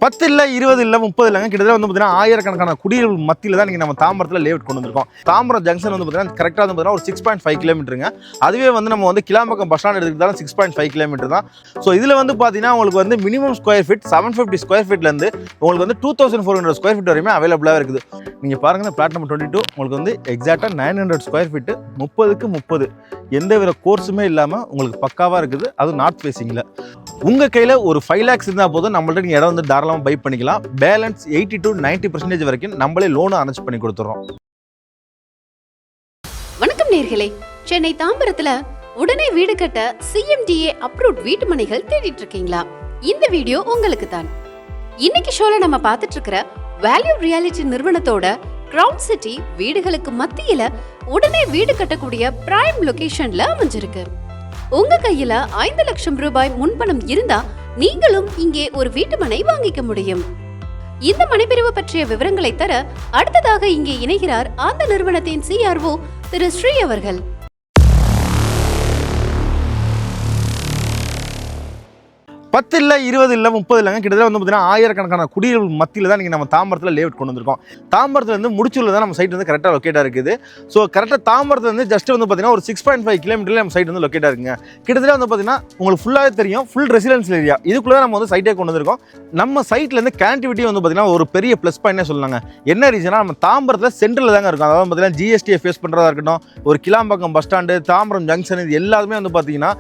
10 இல்ல 20 இல்ல 30 இல்லங்க கிட்டத்தட்ட வந்து பார்த்தீங்கன்னா ஆயிரக்கணக்கான குடியிருப்பு மத்தியில தான் நீங்க நம்ம தாம்பரத்தில் லேஅவுட் கொண்டு வந்திருக்கோம். தாம்பரம் ஜங்ஷன் வந்து பார்த்தீங்கன்னா கரெக்டாக வந்து பார்த்தீங்கன்னா ஒரு 6.5 கிலோமீட்டருங்க. அதுவே வந்து நம்ம வந்து கிளாம்பாக்கம் பஸ் ஸ்டாண்ட் எடுத்துக்கிட்டாலும் 6.5 கிலோமீட்டர் தான். ஸோ இதில் வந்து பார்த்தீங்கன்னா உங்களுக்கு வந்து மினிமம் ஸ்கொயர் ஃபீட் 750 ஸ்கொயர் ஃபீட்லேருந்து உங்களுக்கு வந்து 2400 ஸ்கொயர் ஃபீட் வரையுமே அவைலபிளாக இருக்குது. நீங்கள் பாருங்கள் பிளாட் நம்பர் 22 உங்களுக்கு வந்து எக்ஸாக்டாக 900 ஸ்கொயர் ஃபீட்டு 30க்கு 30 எந்த வித கோர்ஸுமே இல்லாமல் உங்களுக்கு பக்காவாக இருக்குது. அதுவும் நார்த் ஃபேஸிங்கில் உங்கள் கையில் ஒரு 5 lakhs இருந்தால் போதும் நம்மள்ட்ட நீங்கள் இடம் வந்து தாராளமாக பை பண்ணிக்கலாம். பேலன்ஸ் 80 to 90% வரைக்கும் நம்மளே லோனை அரேஞ்ச் பண்ணி கொடுத்துறோம். வணக்கம் நேர்களே, சென்னை தாம்பரத்துல உடனே வீடு கட்ட CMDA அப்ரூவ்ட் வீட்டு மனைகள் தேடிட்டு இருக்கீங்களா? இந்த வீடியோ உங்களுக்கு தான். இன்னைக்கு ஷோல நம்ம பார்த்துட்டு இருக்கிற வேல்யூ ரியாலிட்டி நிறுவனத்தோட கிரவுண்ட் சிட்டி வீடுகளுக்கு மத்தியில உடனே வீடு கட்டக்கூடிய பிரைம் லொகேஷன்ல அமைஞ்சிருக்கு. உங்க கையில 5 லட்சம் ரூபாய் முன்பணம் இருந்தா நீங்களும் இங்கே ஒரு வீட்டு மனை வாங்கிக்க முடியும். இந்த மனைப்பிரிவு பற்றிய விவரங்களை தர அடுத்ததாக இங்கே இணைகிறார் அந்த நிறுவனத்தின் CRO திரு ஸ்ரீ அவர்கள். 10 இல்ல 20 இல்ல 30 இல்லங்க கிட்டத்தட்ட வந்து பார்த்தீங்கன்னா ஆயிரக்கணக்கான குடியிருப்பு மத்தியில் தான் நீங்கள் நம்ம தாம்பரத்தில் லேஅவுட் கொண்டு வந்திருக்கோம். தாம்பரத்துலேருந்து முடிச்சூரில் தான் நம்ம சைட் வந்து கரெக்டாக லொக்கேட்டாக இருக்குது. ஸோ கரெக்டாக தாம்பரத்தில் வந்து ஜஸ்ட் வந்து பார்த்தீங்கன்னா ஒரு 6.5 கிலோமீட்டரில் நம்ம சைட் வந்து லொக்கேட்டாக இருக்குங்க. கிட்டத்தட்ட வந்து பார்த்தீங்கன்னா உங்களுக்கு ஃபுல்லாகவே தெரியும், ஃபுல் ரெசிடென்ஷியல் ஏரியா. இதுக்குள்ளே நம்ம வந்து சைட்டே கொண்டு வந்திருக்கோம். நம்ம சைட்லேருந்து கனெக்டிவிட்டி வந்து பார்த்தீங்கன்னா ஒரு பெரிய ப்ளஸ் பாயிண்டே சொல்லலாங்க. என்ன ரீசனா நம்ம தாம்பரத்தில் சென்ட்ரலில் தாங்க இருக்கும். அதாவது பார்த்தீங்கன்னா GSTயை ஃபேஸ் பண்ணுறதா இருக்கட்டும், ஒரு Kilambakkam bus stand, Tambaram junction, இது எல்லாருமே வந்து பார்த்தீங்கன்னா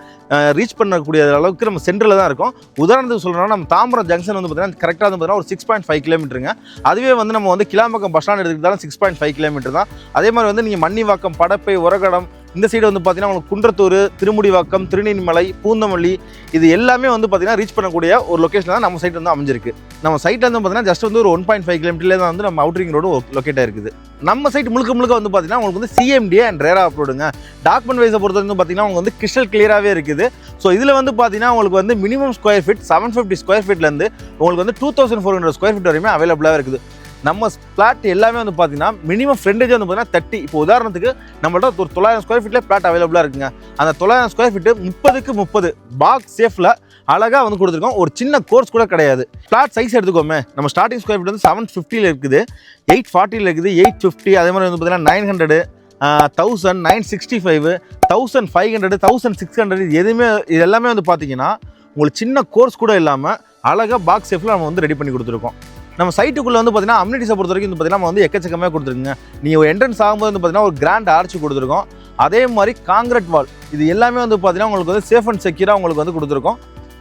ரீச் பண்ணக்கூடிய அளவுக்கு நம்ம சென்ட்ரலில் தான் இருக்கும். உதாரணத்துக்கு சொல்லணும்னா நம்ம தாம்பரம் ஜங்ஷன் வந்து பார்த்தீங்கன்னா கரெக்டாக வந்து பார்த்தீங்கன்னா ஒரு 6.5 கிலோமீட்டருங்க. அதுவே வந்து நம்ம வந்து கிளாம்பாக்கம் பஸ் ஸ்டாண்ட் எடுத்துக்கிட்டாலும் 6.5 கிலோமீட்டர் தான். அதே மாதிரி வந்து நீங்கள் மன்னிவாக்கம், படப்பை, உரகடம், இந்த சைடு வந்து பார்த்தீங்கன்னா உங்களுக்கு குன்றத்தூர், திருமுடிவாக்கம், திருநீர்மலை, பூந்தமல்லி, இது எல்லாமே வந்து பார்த்தீங்கன்னா ரீச் பண்ணக்கூடிய ஒரு லொக்கேஷன் தான் நம்ம சைட் வந்து அமைஞ்சிருக்கு. நம்ம சைட்டில் வந்து பார்த்தீங்கன்னா ஜஸ்ட் வந்து ஒரு 1.5 கிலோமீட்டர்லேயே தான் வந்து நம்ம அவுட்டரிங் ரோடு லொக்கேட் ஆயிருக்குது. நம்ம சைட் முழுக்க வந்து பார்த்தீங்கன்னா உங்களுக்கு வந்து CMDA அண்ட் RERA அப்ரூவ்டுங்க. டாக்குமெண்ட் வைஸை பொறுத்த வந்து பார்த்தீங்கன்னா உங்களுக்கு வந்து கிறிஸ்டல் கிளியராகவே இருக்குது. ஸோ இதில் வந்து பார்த்தீங்கன்னா உங்களுக்கு வந்து மினிமம் ஸ்கொயர் ஃபீட் 750 ஸ்கொயர் ஃபீட்லேருந்து உங்களுக்கு வந்து 2400 ஸ்கொயர் ஃபீட் வரையுமே அவைலபிளாக இருக்குது. நம்ம பிளாட் எல்லாமே வந்து பார்த்தீங்கன்னா மினிமம் ஃப்ரெண்டேஜ் வந்து பார்த்தீங்கன்னா 30. இப்போ உதாரணத்துக்கு நம்மள்ட்ட ஒரு 900 ஸ்கொயர் ஃபீட்டில் பிளாட் அவைலபிளாக இருக்குங்க. அந்த 900 ஸ்கொயர் ஃபீட்டு 30க்கு 30 பாக்ஸ் சேஃபில் அழகாக வந்து கொடுத்துருக்கோம். ஒரு சின்ன கோர்ஸ் கூட கிடையாது. பிளாட் சைஸ் எடுத்துக்கோமே, நம்ம ஸ்டார்டிங் ஸ்கொயர் ஃபீட் வந்து 750 இருக்குது, 840 இருக்குது, 850, அதே மாதிரி வந்து பார்த்தீங்கன்னா 900, 1000, 965, 1500, 1600, இது எல்லாமே வந்து பார்த்தீங்கன்னா உங்களுக்கு சின்ன கோர்ஸ் கூட இல்லாமல் அழகாக பாக்ஸ் சேஃபில் நம்ம வந்து ரெடி பண்ணி கொடுத்துருக்கோம். நம்ம சைட்டுக்குள்ளே வந்து பார்த்தீங்கன்னா அம்யூனிட்டிஸை பொறுத்த வரைக்கும் வந்து பார்த்தீங்கன்னா நம்ம வந்து எக்கச்சக்கமாக கொடுத்துருக்குங்க. நீங்கள் ஒரு என்ட்ரன்ஸ் ஆகும்போது வந்து பார்த்தீங்கன்னா ஒரு கிராண்ட் ஆர்ச் கொடுத்துருக்கோம். அதே மாதிரி காங்கிரீட் வால், இது எல்லாமே வந்து பார்த்தீங்கன்னா உங்களுக்கு வந்து சேஃப் அண்ட் செக்யூராக உங்களுக்கு வந்து கொடுத்துருக்கோம்.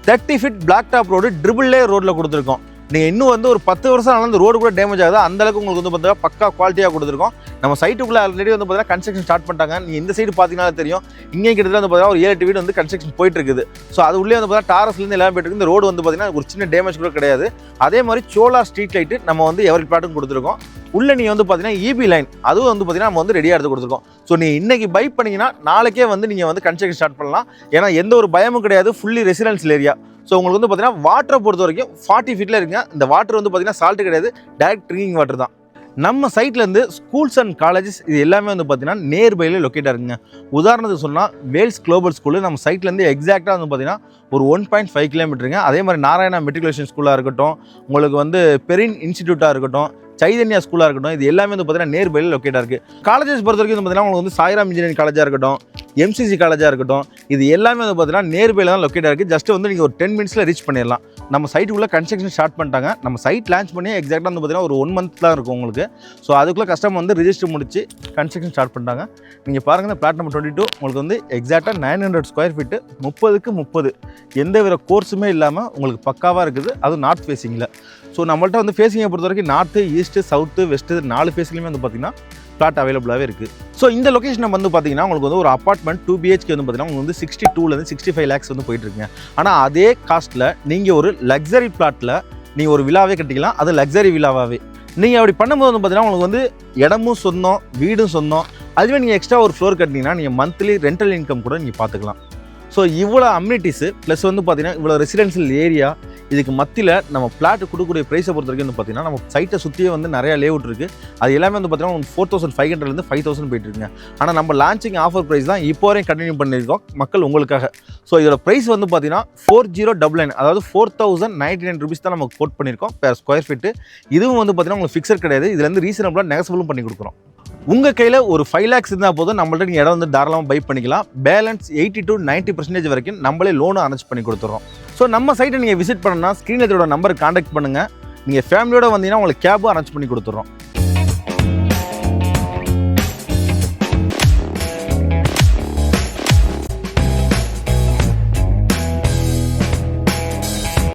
30 feet blacktop road triple லே ரோட்டில் கொடுத்துருக்கோம். நீங்கள் இன்னும் வந்து ஒரு 10 வருஷம் ஆனாலும் அந்த ரோடு கூட டேமேஜ் ஆகுது, அந்தளவுக்கு உங்களுக்கு வந்து பார்த்தீங்கன்னா பக்கா குவாலிட்டியாக கொடுத்துருக்கோம். நம்ம சைட்டுக்குள்ளே ஆல்ரெடி வந்து பார்த்தீங்கன்னா கன்ஸ்ட்ரக்ஷன் ஸ்டார்ட் பண்ணிட்டாங்க. நீங்கள் இந்த சைடு பார்த்தீங்கன்னா தெரியும், இங்கே கிட்டத்தட்ட வந்து பார்த்தீங்கன்னா ஒரு 7-8 வீடு வந்து கன்ஸ்ட்ரக்ஷன் போயிட்டு இருக்குது. ஸோ அது உள்ளே வந்து பார்த்தீங்கன்னா டாரஸ்லேருந்து எல்லாம் போயிட்டு இந்த ரோடு வந்து பார்த்தீங்கன்னா ஒரு சின்ன டேமேஜ் கூட கிடையாது. அதே மாதிரி சோலார் ஸ்ட்ரீட் லைட்டு நம்ம வந்து எவரி பிளாட்டும் கொடுத்துருக்கோம். உள்ளே நீங்கள் வந்து பார்த்தீங்கன்னா EB லைன் அதுவும் வந்து பார்த்தீங்கன்னா நம்ம வந்து ரெடியாக எடுத்து கொடுத்துருக்கோம். ஸோ நீங்கள் இன்றைக்கி பை பண்ணிங்கன்னா நாளைக்கே வந்து நீங்கள் வந்து கன்ஸ்ட்ரக்ஷன் ஸ்டார்ட் பண்ணலாம். ஏன்னா எந்த ஒரு பயமும் கிடையாது, ஃபுல்லி ரெசிடென்ஷியல் ஏரியா. ஸோ உங்களுக்கு வந்து பார்த்தீங்கன்னா வாட்டரை பொறுத்த வரைக்கும் 40 ஃபீட்டில் இருக்குங்க. இந்த வாட்டர் வந்து பார்த்தீங்கன்னா சால்ட்டு கிடையாது, டைரக்ட் ட்ரிங்கிங் வாட்டர் தான். நம்ம சைட்லேருந்து ஸ்கூல்ஸ் அண்ட் காலேஜஸ் இது எல்லாமே வந்து பார்த்தீங்கன்னா நியர்பையில் லொக்கேட்டாக இருக்குங்க. உதாரணத்துக்கு சொன்னால் வேல்ஸ் குளோபல் ஸ்கூலு நம்ம சைட்லேருந்து எக்ஸாக்டாக வந்து பார்த்தீங்கன்னா ஒரு 1.5 கிலோமீட்டருங்க. அதே மாதிரி நாராயணா மெட்ரிகுலேஷன் ஸ்கூலாக இருக்கட்டும், உங்களுக்கு வந்து பெரின் இன்ஸ்டிடியூட்டாக இருக்கட்டும், சைதன்யா ஸ்கூலாக இருக்கட்டும், இது எல்லாமே வந்து பார்த்தீங்கன்னா நியர்பையில் லொக்கேட்டாக இருக்குது. காலேஜஸ் பொறுத்த வரைக்கும் வந்து பார்த்தீங்கன்னா உங்களுக்கு வந்து சாய்ராம் இன்ஜினியரிங் காலேஜாக இருக்கட்டும், MCC காலேஜாக இருக்கட்டும், இது எல்லாமே வந்து பார்த்தீங்கன்னா நியர்பையில் தான் லொக்கேட்டாக இருக்குது. ஜஸ்ட் வந்து நீங்கள் ஒரு 10 மினிட்ஸில் ரீச் பண்ணிடலாம். நம்ம சைட்டுக்குள்ளே கன்ஸ்ட்ரக்ஷன் ஸ்டார்ட் பண்ணிட்டாங்க. நம்ம சைட் லான்ச் பண்ணி எக்ஸாக்டாக வந்து பார்த்தீங்கன்னா ஒரு 1 மந்த் தான் இருக்கும் உங்களுக்கு. ஸோ அதுக்குள்ளே கஸ்டமர் வந்து ரிஜிஸ்டர் முடிச்சு கன்ஸ்ட்ரக்ஷன் ஸ்டார்ட் பண்ணிட்டாங்க. நீங்கள் பாருங்கள், இந்த பிளாட் நம்பர் 22 உங்களுக்கு வந்து எக்ஸாக்டாக 900 ஸ்கொயர் ஃபீட்டு 30க்கு 30 எந்த வித கோர்ஸுமே இல்லாமல் உங்களுக்கு பக்காவாக இருக்குது. அதுவும் நார்த் ஃபேஸிங்கில். ஸோ நம்மள்ட்ட வந்து ஃபேஸிங்கை பொறுத்த வரைக்கும் நார்த்து, ஈஸ்ட்டு, சவுத்து, வெஸ்ட்டு 4 ஃபேஸ்லையுமே வந்து பார்த்தீங்கன்னா பிளாட் அவைலபிளாகவே இருக்குது. ஸோ இந்த லொக்கேஷன் வந்து பார்த்தீங்கன்னா உங்களுக்கு வந்து ஒரு அப்பார்ட்மெண்ட் 2 BHK வந்து பார்த்தீங்கன்னா உங்களுக்கு வந்து 62லேருந்து 65 lakhs வந்து போயிட்டுருக்குங்க. ஆனால் அதே காஸ்ட்டில் நீங்கள் ஒரு லக்ஸரி பிளாட்டில் நீங்கள் ஒரு விழாவே கட்டிக்கலாம். அது லக்ஸரி விழாவாகவே நீங்கள் அப்படி பண்ணும்போது வந்து பார்த்தீங்கன்னா உங்களுக்கு வந்து இடமும் சொந்தம், வீடும் சொந்தம். அதுவே நீங்கள் எக்ஸ்ட்ரா ஒரு ஃப்ளோர் கட்டினீங்கன்னா நீங்கள் மந்த்லி ரெண்டல் இன்கம் கூட நீங்கள் பார்த்துக்கலாம். ஸோ இவ்வளோ அம்யூனிட்டிஸு ப்ளஸ் வந்து பார்த்தீங்கன்னா இவ்வளோ ரெசிடென்ஷியல் ஏரியா, இதுக்கு மத்தியில் நம்ம பிளாட் கொடுக்கக்கூடிய ப்ரைஸை பொறுத்த வரைக்கும் வந்து பார்த்தீங்கன்னா நம்ம சைட்டை சுற்றியே வந்து நிறைய லேஅவுட் இருக்குது. அது எல்லாமே வந்து பார்த்தீங்கன்னா 4500 5000 போயிட்டு இருக்குங்க. ஆனால் நம்ம லான்ச்சிங் ஆஃபர் ப்ரைஸ் தான் இப்போ வரையும் கண்டினியூ பண்ணியிருக்கோம் மக்கள் உங்களுக்காக. ஸோ இதோட ப்ரைஸ் வந்து பார்த்தீங்கன்னா 4099, அதாவது 4099 rupees தான் நம்ம கோட் பண்ணியிருக்கோம் பெர் ஸ்கொயர் ஃபீட்டு. இதுவும் வந்து பார்த்தீங்கன்னா உங்களுக்கு ஃபிக்ஸட் கிடையாது. இதுலேருந்து ரீசனபிளாக நெகசபிளும் பண்ணி கொடுக்குறோம். உங்கள் கையில் ஒரு 5 lakhs இருந்தால் போதும் நம்மள்ட்ட நீங்கள் இடம் வந்து தாராளமாக பை பண்ணிக்கலாம். பேலன்ஸ் 80 to 90% வரைக்கும் நம்மளே லோனும் அரேஞ்ச் பண்ணி கொடுத்துறோம். ஸோ நம்ம சைட்டை நீங்கள் விசிட் பண்ணணும்னா ஸ்க்ரீனில் இதோட நம்பருக்கு காண்டாக்ட் பண்ணுங்கள். நீங்கள் ஃபேமிலியோட வந்தீங்கன்னா உங்களுக்கு கேபும் அரேஞ்ச் பண்ணி கொடுத்துட்றோம்.